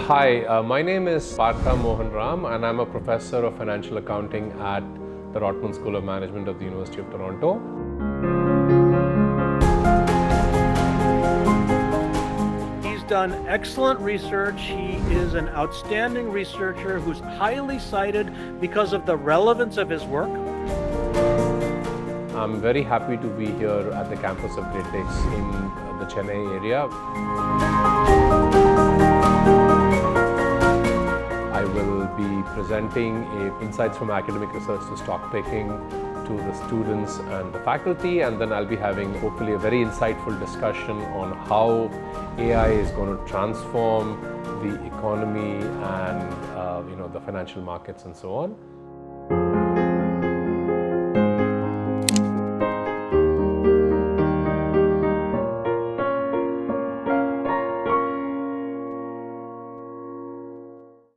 Hi, my name is Partha Mohanram and I'm a professor of financial accounting at the Rotman School of Management of the University of Toronto. He's done excellent research. He is an outstanding researcher who's highly cited because of the relevance of his work. I'm very happy to be here at the campus of Great Lakes in the Chennai area. I will be presenting insights from academic research to stock picking to the students and the faculty, and then I'll be having hopefully a very insightful discussion on how AI is going to transform the economy and the financial markets and so on.